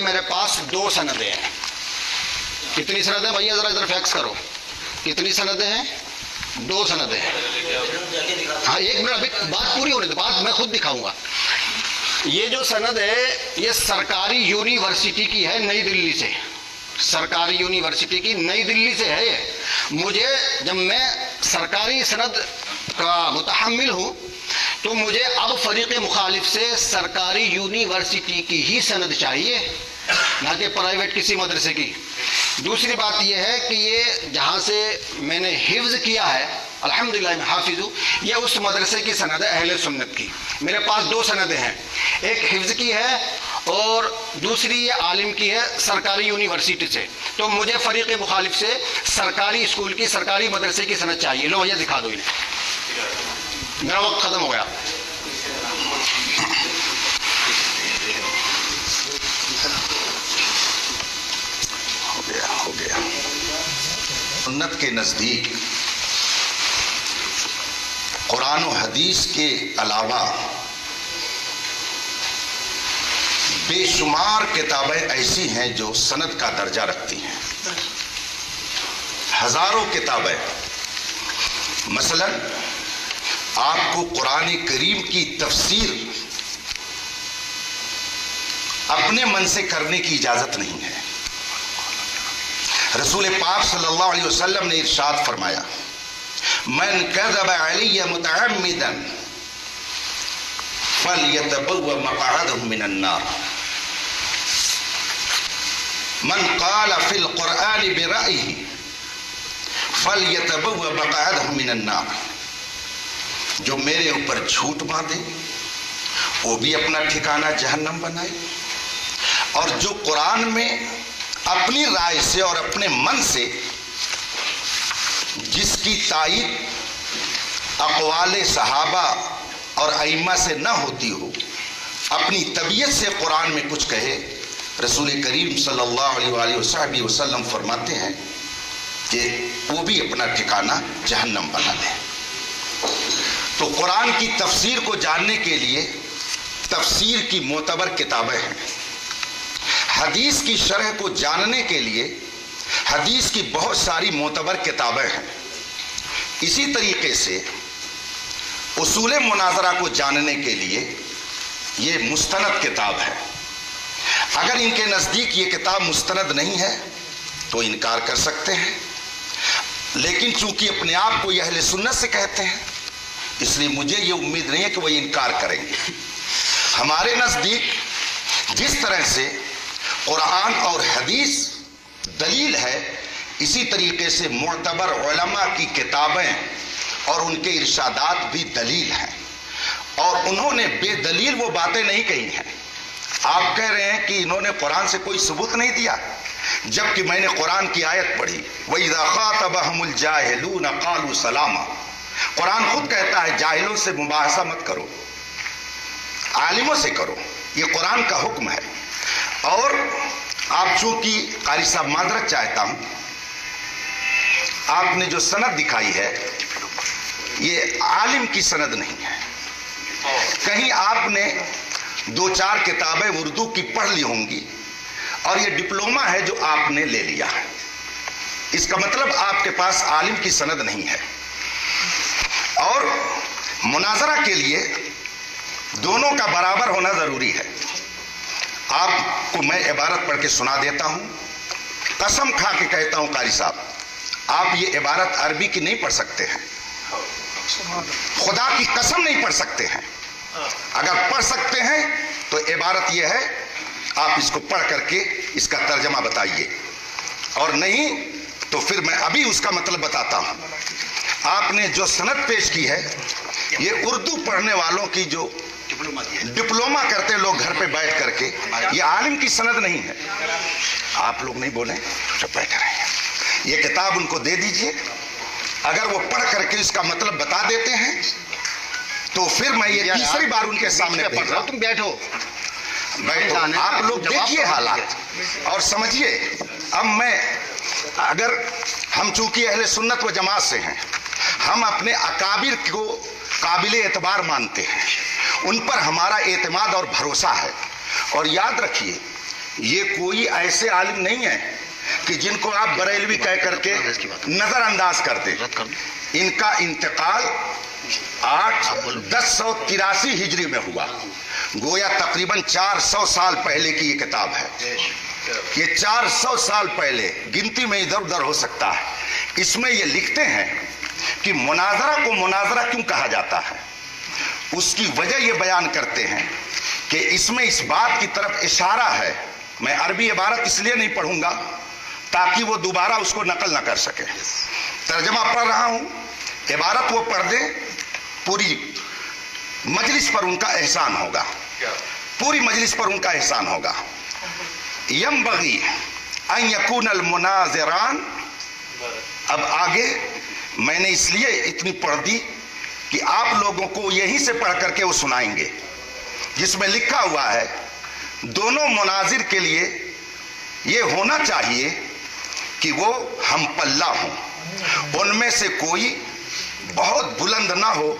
میرے پاس 2 سندیں ہیں. کتنی سندیں بھیا؟ ذرا ادھر فیکس کرو. کتنی سندیں ہیں؟ 2 سندیں ہیں. ہاں 1 منٹ، ابھی بات پوری ہونے دو، بات میں خود دکھاؤں گا. یہ جو سند ہے یہ سرکاری یونیورسٹی کی ہے، نئی دلی سے. سرکاری یونیورسٹی کی نئی دلی سے ہے. یہ مجھے جب میں سرکاری سند کا متحمل ہوں تو مجھے اب فریق مخالف سے سرکاری یونیورسٹی کی ہی سند چاہیے، نہ کہ پرائیویٹ کسی مدرسے کی. دوسری بات یہ ہے کہ یہ جہاں سے میں نے حفظ کیا ہے، الحمدللہ میں حافظ ہوں، یہ اس مدرسے کی سند ہے اہل سنت کی. میرے پاس 2 سندیں ہیں، ایک حفظ کی ہے اور دوسری یہ عالم کی ہے سرکاری یونیورسٹی سے. تو مجھے فریق مخالف سے سرکاری اسکول کی، سرکاری مدرسے کی سند چاہیے. لو یہ دکھا دو انہیں، میرا وقت ختم ہو گیا. ہو گیا. سنت کے نزدیک قرآن و حدیث کے علاوہ بے شمار کتابیں ایسی ہیں جو سند کا درجہ رکھتی ہیں. ہزاروں کتابیں. مثلا آپ کو قرآن کریم کی تفسیر اپنے من سے کرنے کی اجازت نہیں ہے. رسول پاک صلی اللہ علیہ وسلم نے ارشاد فرمایا، من کذب علی متعمدا فلیتبوأ مقعدہ من النار. من قال فی القرآن برأیہ فلیتبوأ مقعدہ من النار. جو میرے اوپر جھوٹ باندھے وہ بھی اپنا ٹھکانہ جہنم بنائے، اور جو قرآن میں اپنی رائے سے اور اپنے من سے جس کی تائید اقوال صحابہ اور ائمہ سے نہ ہوتی ہو، اپنی طبیعت سے قرآن میں کچھ کہے، رسول کریم صلی اللہ علیہ وآلہ وسلم فرماتے ہیں کہ وہ بھی اپنا ٹھکانہ جہنم بنا لے. تو قرآن کی تفسیر کو جاننے کے لیے تفسیر کی معتبر کتابیں ہیں. حدیث کی شرح کو جاننے کے لیے حدیث کی بہت ساری معتبر کتابیں ہیں. اسی طریقے سے اصول مناظرہ کو جاننے کے لیے یہ مستند کتاب ہے. اگر ان کے نزدیک یہ کتاب مستند نہیں ہے تو انکار کر سکتے ہیں، لیکن چونکہ اپنے آپ کو یہ اہل سنت سے کہتے ہیں اس لیے مجھے یہ امید نہیں ہے کہ وہ انکار کریں گے. ہمارے نزدیک جس طرح سے قرآن اور حدیث دلیل ہے، اسی طریقے سے معتبر علماء کی کتابیں اور ان کے ارشادات بھی دلیل ہیں، اور انہوں نے بے دلیل وہ باتیں نہیں کہی ہیں. آپ کہہ رہے ہیں کہ انہوں نے قرآن سے کوئی ثبوت نہیں دیا، جبکہ میں نے قرآن کی آیت پڑھی وَإِذَا خَاطَبَهُمُ الْجَاهِلُونَ قَالُوا سَلَامًا. قرآن خود کہتا ہے جاہلوں سے مباحثہ مت کرو، عالموں سے کرو. یہ قرآن کا حکم ہے. اور آپ چونکہ قاری صاحب معذرت چاہتا ہوں، آپ نے جو سند دکھائی ہے یہ عالم کی سند نہیں ہے. کہیں آپ نے 2-4 کتابیں اردو کی پڑھ لی ہوں گی اور یہ ڈپلومہ ہے جو آپ نے لے لیا ہے. اس کا مطلب آپ کے پاس عالم کی سند نہیں ہے. اور مناظرہ کے لیے دونوں کا برابر ہونا ضروری ہے. آپ کو میں عبارت پڑھ کے سنا دیتا ہوں. قسم کھا کے کہتا ہوں قاری صاحب، آپ یہ عبارت عربی کی نہیں پڑھ سکتے ہیں، خدا کی قسم نہیں پڑھ سکتے ہیں. اگر پڑھ سکتے ہیں تو عبارت یہ ہے، آپ اس کو پڑھ کر کے اس کا ترجمہ بتائیے، اور نہیں تو پھر میں ابھی اس کا مطلب بتاتا ہوں. آپ نے جو سند پیش کی ہے یہ اردو پڑھنے والوں کی جو ڈپلومہ کرتے لوگ گھر پہ بیٹھ کر کے، یہ عالم کی سند نہیں ہے. آپ لوگ نہیں بولیں، چپ بیٹھ رہے ہیں. یہ کتاب ان کو دے دیجئے، اگر وہ پڑھ کر کے اس کا مطلب بتا دیتے ہیں تو پھر میں یہ تیسری بار ان کے سامنے پڑھ رہا ہوں. تم بیٹھو. آپ لوگ دیکھیے حالات اور سمجھیے. اب میں اگر ہم چونکہ اہل سنت و جماعت سے ہیں، ہم اپنے اکابر کو قابل اعتبار مانتے ہیں، ان پر ہمارا اعتماد اور بھروسہ ہے. اور یاد رکھیے یہ کوئی ایسے عالم نہیں ہے کہ جن کو آپ بریلوی کہہ کر کے نظر انداز کرتے. ان کا انتقال 1083 ہجری میں ہوا. گویا تقریباً 400 سال پہلے کی یہ کتاب ہے. یہ 400 سال پہلے، گنتی میں ادھر ادھر ہو سکتا ہے. اس میں یہ لکھتے ہیں کہ مناظرہ کو مناظرہ کیوں کہا جاتا ہے. اس کی وجہ یہ بیان کرتے ہیں کہ اس میں اس بات کی طرف اشارہ ہے. میں عربی عبارت اس لیے نہیں پڑھوں گا تاکہ وہ دوبارہ اس کو نقل نہ کر سکے. ترجمہ پڑھ رہا ہوں، عبارت وہ پڑھ دیں، پوری مجلس پر ان کا احسان ہوگا. پوری مجلس پر ان کا احسان ہوگا. ینبغی ان یکون المناظران. اب آگے میں نے اس لیے اتنی پڑھ دی کہ آپ لوگوں کو یہیں سے پڑھ کر کے وہ سنائیں گے، جس میں لکھا ہوا ہے دونوں مناظر کے لیے یہ ہونا چاہیے کہ وہ ہم پلہ ہوں. ان میں سے کوئی بہت بلند نہ ہو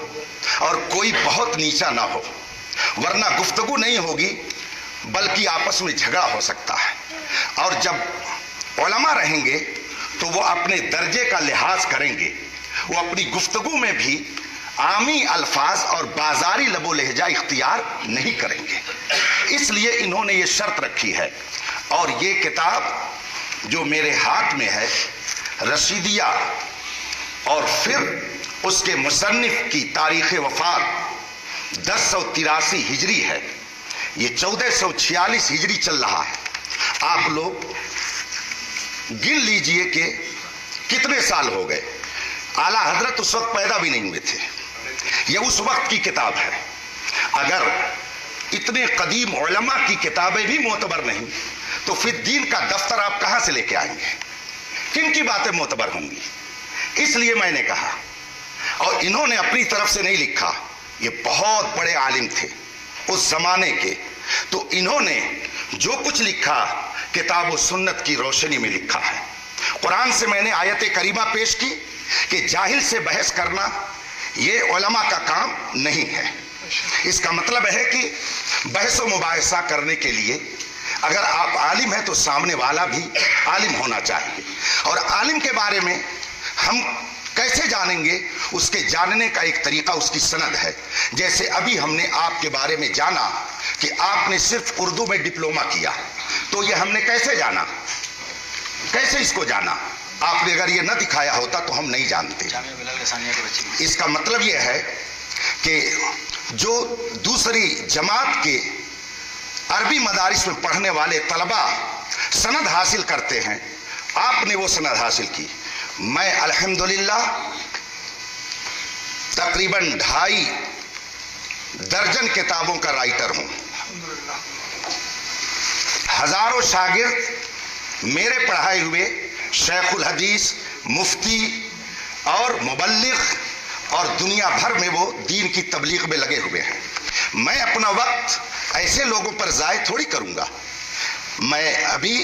اور کوئی بہت نیچا نہ ہو، ورنہ گفتگو نہیں ہوگی بلکہ آپس میں جھگڑا ہو سکتا ہے. اور جب علماء رہیں گے تو وہ اپنے درجے کا لحاظ کریں گے. وہ اپنی گفتگو میں بھی عامی الفاظ اور بازاری لب و لہجہ اختیار نہیں کریں گے. اس لیے انہوں نے یہ شرط رکھی ہے. اور یہ کتاب جو میرے ہاتھ میں ہے رشیدیہ، اور پھر اس کے مصنف کی تاریخ وفات 1083 ہجری ہے. یہ 1446 ہجری چل رہا ہے. آپ لوگ گن لیجئے کہ کتنے سال ہو گئے. اعلیٰ حضرت اس وقت پیدا بھی نہیں ہوئے تھے. یہ اس وقت کی کتاب ہے. اگر اتنے قدیم علماء کی کتابیں بھی معتبر نہیں تو پھر دین کا دفتر آپ کہاں سے لے کے آئیں گے؟ کن کی باتیں معتبر ہوں گی؟ اس لیے میں نے کہا. اور انہوں نے اپنی طرف سے نہیں لکھا، یہ بہت بڑے عالم تھے اس زمانے کے. تو انہوں نے جو کچھ لکھا کتاب و سنت کی روشنی میں لکھا ہے. قرآن سے میں نے آیت کریمہ پیش کی کہ جاہل سے بحث کرنا یہ علماء کا کام نہیں ہے. اس کا مطلب ہے کہ بحث و مباحثہ کرنے کے لیے اگر آپ عالم ہیں تو سامنے والا بھی عالم ہونا چاہیے. اور عالم کے بارے میں ہم کیسے جانیں گے؟ اس کے جاننے کا ایک طریقہ اس کی سند ہے. جیسے ابھی ہم نے آپ کے بارے میں جانا کہ آپ نے صرف اردو میں ڈپلومہ کیا، تو یہ ہم نے کیسے جانا؟ کیسے اس کو جانا؟ آپ نے اگر یہ نہ دکھایا ہوتا تو ہم نہیں جانتے. اس کا مطلب یہ ہے کہ جو دوسری جماعت کے عربی مدارس میں پڑھنے والے طلباء سند حاصل کرتے ہیں، آپ نے وہ سند حاصل کی. میں الحمدللہ تقریباً 2.5 درجن کتابوں کا رائٹر ہوں. ہزاروں شاگرد میرے پڑھائے ہوئے شیخ الحدیث، مفتی اور مبلغ اور دنیا بھر میں وہ دین کی تبلیغ میں لگے ہوئے ہیں. میں اپنا وقت ایسے لوگوں پر ضائع تھوڑی کروں گا. میں ابھی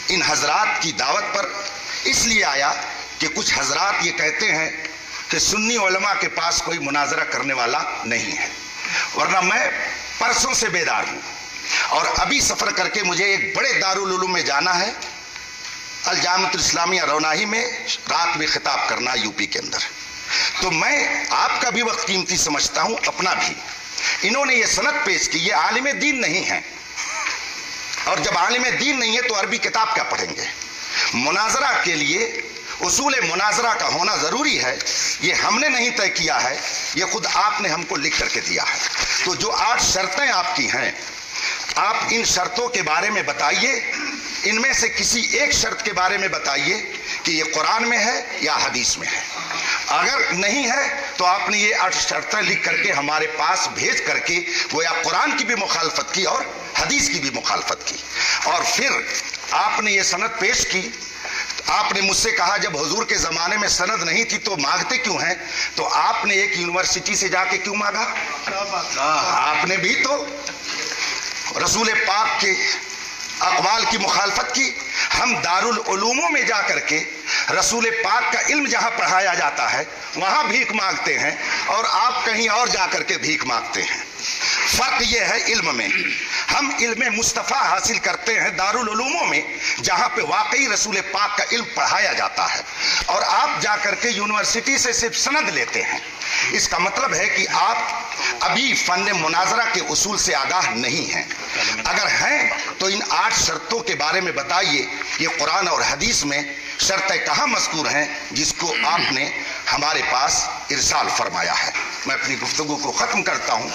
ان حضرات کی دعوت پر اس لیے آیا کہ کچھ حضرات یہ کہتے ہیں کہ سنی علماء کے پاس کوئی مناظرہ کرنے والا نہیں ہے، ورنہ میں پرسوں سے بیدار ہوں. اور ابھی سفر کر کے مجھے ایک بڑے دارالعلوم میں جانا ہے، الجامعۃ الاسلامیہ روناہی میں رات میں خطاب کرنا یو پی کے اندر. تو میں آپ کا بھی وقت قیمتی سمجھتا ہوں، اپنا بھی. انہوں نے یہ سند پیش کی، یہ عالم دین نہیں ہے، اور جب عالم دین نہیں ہے تو عربی کتاب کیا پڑھیں گے؟ مناظرہ کے لیے اصول مناظرہ کا ہونا ضروری ہے. یہ ہم نے نہیں طے کیا ہے، یہ خود آپ نے ہم کو لکھ کر کے دیا ہے. تو جو 8 شرطیں آپ کی ہیں، آپ ان شرطوں کے بارے میں بتائیے. ان میں سے کسی ایک شرط کے بارے میں بتائیے کہ یہ قرآن میں ہے یا حدیث میں ہے. اگر نہیں ہے تو آپ نے یہ 8 شرطیں لکھ کر کے ہمارے پاس بھیج کر کے گویا قرآن کی بھی مخالفت کی اور حدیث کی بھی مخالفت کی. اور پھر آپ نے یہ سند پیش کی. آپ نے مجھ سے کہا جب حضور کے زمانے میں سند نہیں تھی تو مانگتے کیوں ہیں؟ تو آپ نے ایک یونیورسٹی سے جا کے کیوں مانگا؟ آپ نے بھی تو رسول پاک کے اقوال کی مخالفت کی. ہم دارالعلوموں میں جا کر کے رسول پاک کا علم جہاں پڑھایا جاتا ہے وہاں بھیک مانگتے ہیں، اور آپ کہیں اور جا کر کے بھیک مانگتے ہیں. فرق یہ ہے علم میں. ہم علم مصطفیٰ حاصل کرتے ہیں دارال علوموں میں جہاں پہ واقعی رسول پاک کا علم پڑھایا جاتا ہے، اور آپ جا کر کے یونیورسٹی سے صرف سند لیتے ہیں۔ اس کا مطلب ہے کہ آپ ابھی فن مناظرہ کے اصول سے آگاہ نہیں ہیں۔ اگر ہیں تو ان 8 شرطوں کے بارے میں بتائیے، یہ قرآن اور حدیث میں شرطیں کہاں مذکور ہیں جس کو آپ نے ہمارے پاس ارسال فرمایا ہے؟ میں اپنی گفتگو کو ختم کرتا ہوں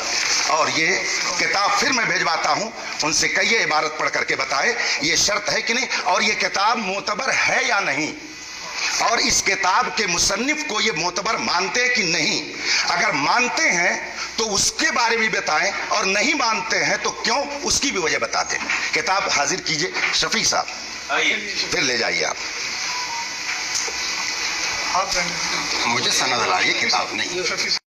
اور یہ کتاب پھر میں بھیجواتا ہوں، ان سے کہیے عبارت پڑھ کر کے بتائے یہ شرط ہے کہ نہیں، اور یہ کتاب معتبر ہے یا نہیں، اور اس کتاب کے مصنف کو یہ معتبر مانتے کہ نہیں۔ اگر مانتے ہیں تو اس کے بارے میں بتائیں، اور نہیں مانتے ہیں تو کیوں، اس کی بھی وجہ بتا دیں۔ کتاب حاضر کیجئے شفیع صاحب، پھر لے جائیے آپ۔ مجھے سند لائیے، کتاب نہیں۔